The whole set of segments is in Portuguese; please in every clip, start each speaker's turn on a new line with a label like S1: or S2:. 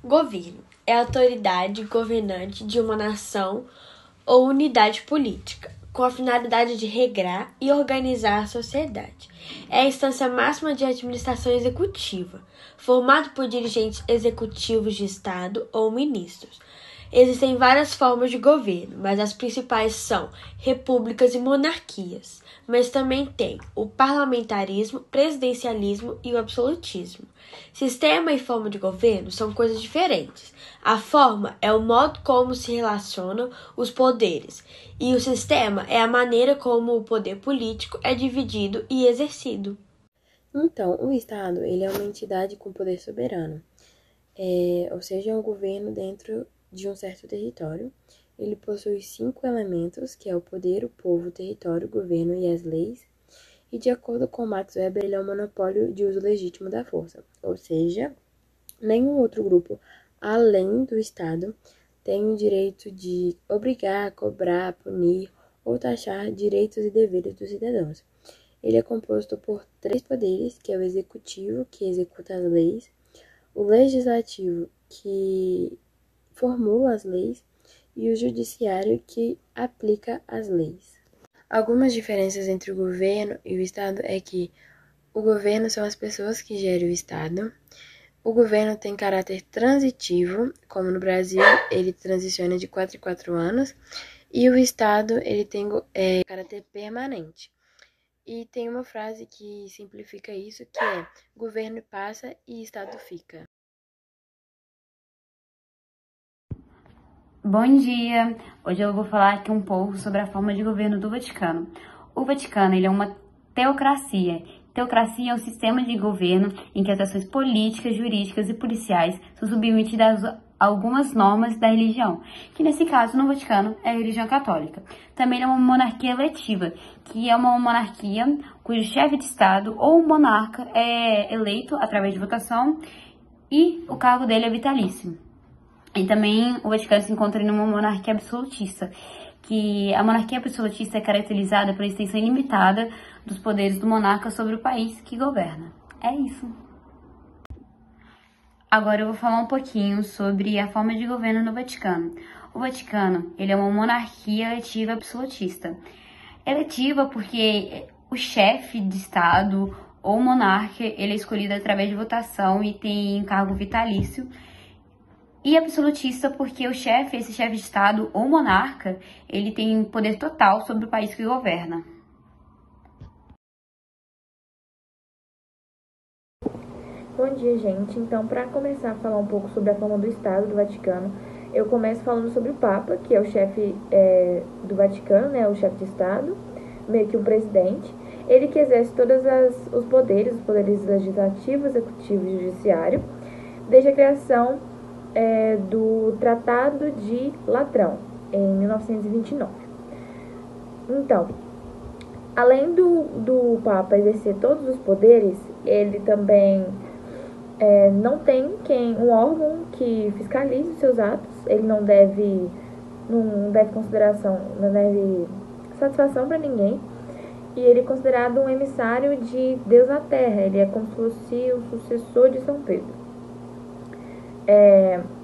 S1: Governo é a autoridade governante de uma nação ou unidade política, com a finalidade de regrar e organizar a sociedade. É a instância máxima de administração executiva, formado por dirigentes executivos de Estado ou ministros. Existem várias formas de governo, mas as principais são repúblicas e monarquias. Mas também tem o parlamentarismo, presidencialismo e o absolutismo. Sistema e forma de governo são coisas diferentes. A forma é o modo como se relacionam os poderes, e o sistema é a maneira como o poder político é dividido e exercido.
S2: Então, o Estado, ele é uma entidade com poder soberano, ou seja, é um governo dentro de um certo território. Ele possui 5 elementos, que é o poder, o povo, o território, o governo e as leis. E de acordo com Max Weber, ele é um monopólio de uso legítimo da força, ou seja, nenhum outro grupo, além do Estado, tem o direito de obrigar, cobrar, punir ou taxar direitos e deveres dos cidadãos. Ele é composto por 3 poderes, que é o executivo, que executa as leis, o legislativo, que formula as leis, e o judiciário, que aplica as leis. Algumas diferenças entre o governo e o Estado é que o governo são as pessoas que gerem o Estado. O governo tem caráter transitivo, como no Brasil, ele transiciona de 4 em 4 anos, e o Estado ele tem caráter permanente. E tem uma frase que simplifica isso, que é: governo passa e Estado fica.
S3: Bom dia! Hoje eu vou falar aqui um pouco sobre a forma de governo do Vaticano. O Vaticano ele é uma teocracia. Teocracia é um sistema de governo em que as ações políticas, jurídicas e policiais são submetidas a algumas normas da religião, que nesse caso no Vaticano é a religião católica. Também é uma monarquia eletiva, que é uma monarquia cujo chefe de Estado ou monarca é eleito através de votação e o cargo dele é vitalício. E também o Vaticano se encontra em uma monarquia absolutista, que a monarquia absolutista é caracterizada pela extensão ilimitada dos poderes do monarca sobre o país que governa. É isso. Agora eu vou falar um pouquinho sobre a forma de governo no Vaticano. O Vaticano, ele é uma monarquia eletiva absolutista. Eletiva porque o chefe de Estado ou monarca, ele é escolhido através de votação e tem cargo vitalício. E absolutista porque esse chefe de Estado ou monarca, ele tem poder total sobre o país que governa.
S4: Bom dia, gente. Então, para começar a falar um pouco sobre a forma do Estado do Vaticano, eu começo falando sobre o Papa, que é o chefe do Vaticano, né, o chefe de Estado, meio que um presidente. Ele que exerce todos os poderes legislativo, executivo e judiciário, desde a criação do Tratado de Latrão, em 1929. Então, além do Papa exercer todos os poderes, ele também não tem um órgão que fiscalize os seus atos. Ele não deve consideração, não deve satisfação para ninguém. E ele é considerado um emissário de Deus na Terra. Ele é como se fosse o sucessor de São Pedro.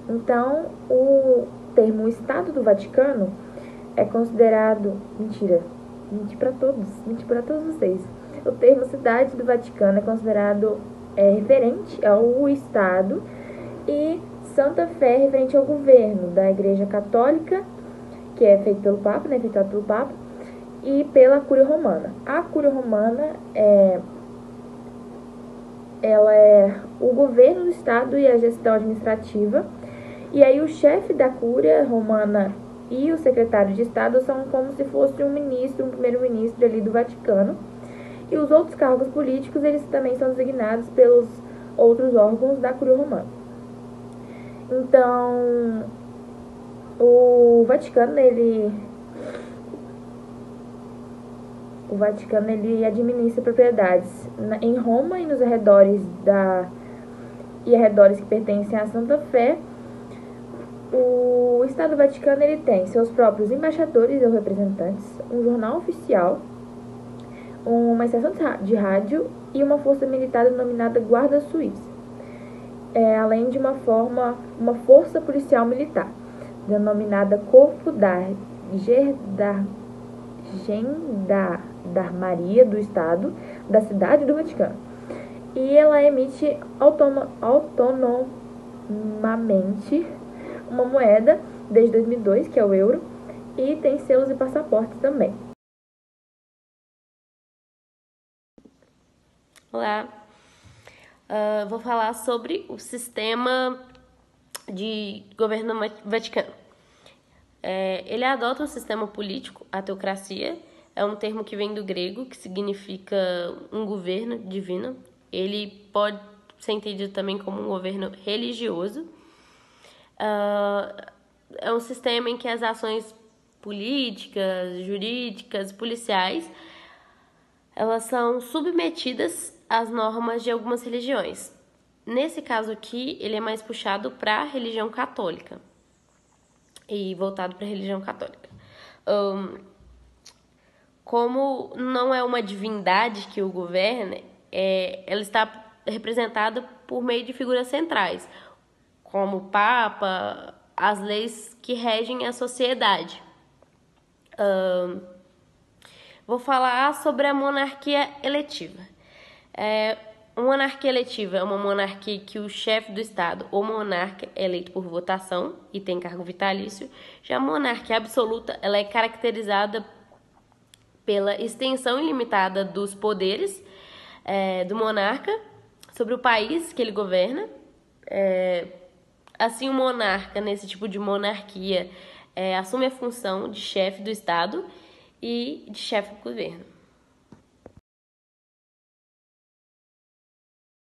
S4: Então, o termo Estado do Vaticano é considerado... Mentira para todos vocês. O termo Cidade do Vaticano é considerado referente ao Estado, e Santa Fé referente ao governo da Igreja Católica, que é feito pelo Papa, né, efetuado pelo Papa, e pela Cúria Romana. A Cúria Romana ela é o governo do Estado e a gestão administrativa. E aí o chefe da Cúria Romana e o secretário de Estado são como se fosse um primeiro-ministro ali do Vaticano. E os outros cargos políticos, eles também são designados pelos outros órgãos da Cúria Romana. Então, o Vaticano, ele administra propriedades em Roma e nos arredores que pertencem à Santa Fé. O Estado do Vaticano, ele tem seus próprios embaixadores ou representantes, um jornal oficial, uma estação de rádio e uma força militar denominada Guarda Suíça. além de uma força policial militar, denominada Corpo da Gendarmaria do Estado da Cidade do Vaticano. E ela emite autonomamente uma moeda desde 2002, que é o euro, e tem selos e passaportes também.
S5: Olá, vou falar sobre o sistema de governo vaticano. Ele adota um sistema político, a teocracia, é um termo que vem do grego, que significa um governo divino. Ele pode ser entendido também como um governo religioso. É um sistema em que as ações políticas, jurídicas, policiais, elas são submetidas às normas de algumas religiões. Nesse caso aqui, ele é mais puxado para a religião católica e voltado para a religião católica. Como não é uma divindade que o governa, ela está representada por meio de figuras centrais, como o Papa, as leis que regem a sociedade. Vou falar sobre a monarquia eletiva. A monarquia eletiva é uma monarquia que o chefe do Estado ou monarca é eleito por votação e tem cargo vitalício. Já a monarquia absoluta, ela é caracterizada pela extensão ilimitada dos poderes do monarca sobre o país que ele governa. Assim, o monarca, nesse tipo de monarquia, assume a função de chefe do Estado e de chefe do governo.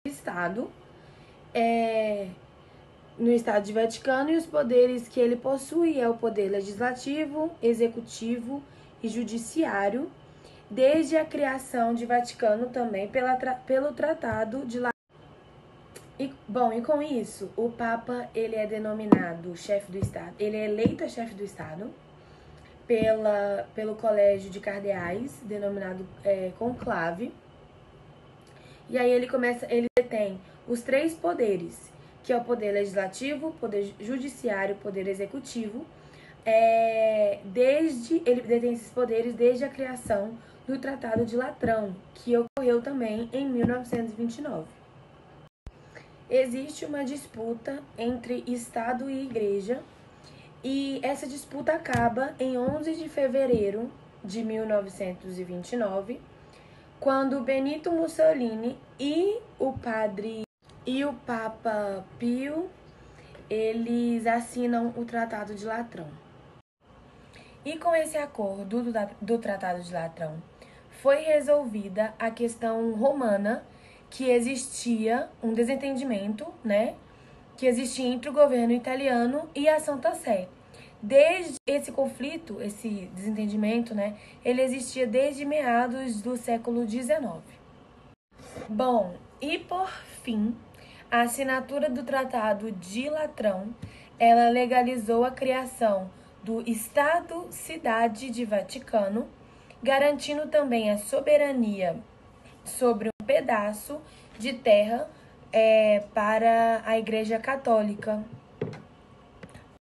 S6: Estado no Estado de Vaticano, e os poderes que ele possui é o poder legislativo, executivo e judiciário, desde a criação de Vaticano também pelo Tratado de Latrão. E com isso, o Papa ele é denominado chefe do Estado, ele é eleito a chefe do Estado pelo Colégio de Cardeais, denominado conclave. E aí ele tem os 3 poderes, que é o poder legislativo, o poder judiciário, o poder executivo. Ele detém esses poderes desde a criação do Tratado de Latrão, que ocorreu também em 1929. Existe uma disputa entre Estado e Igreja, e essa disputa acaba em 11 de fevereiro de 1929, quando Benito Mussolini e o Papa Pio, eles assinam o Tratado de Latrão. E com esse acordo do Tratado de Latrão, foi resolvida a questão romana, que existia um desentendimento, que existia entre o governo italiano e a Santa Sé. Desde esse conflito, esse desentendimento, ele existia desde meados do século XIX. E por fim, a assinatura do Tratado de Latrão, ela legalizou a criação do Estado-Cidade de Vaticano, garantindo também a soberania sobre um pedaço de terra para a Igreja Católica.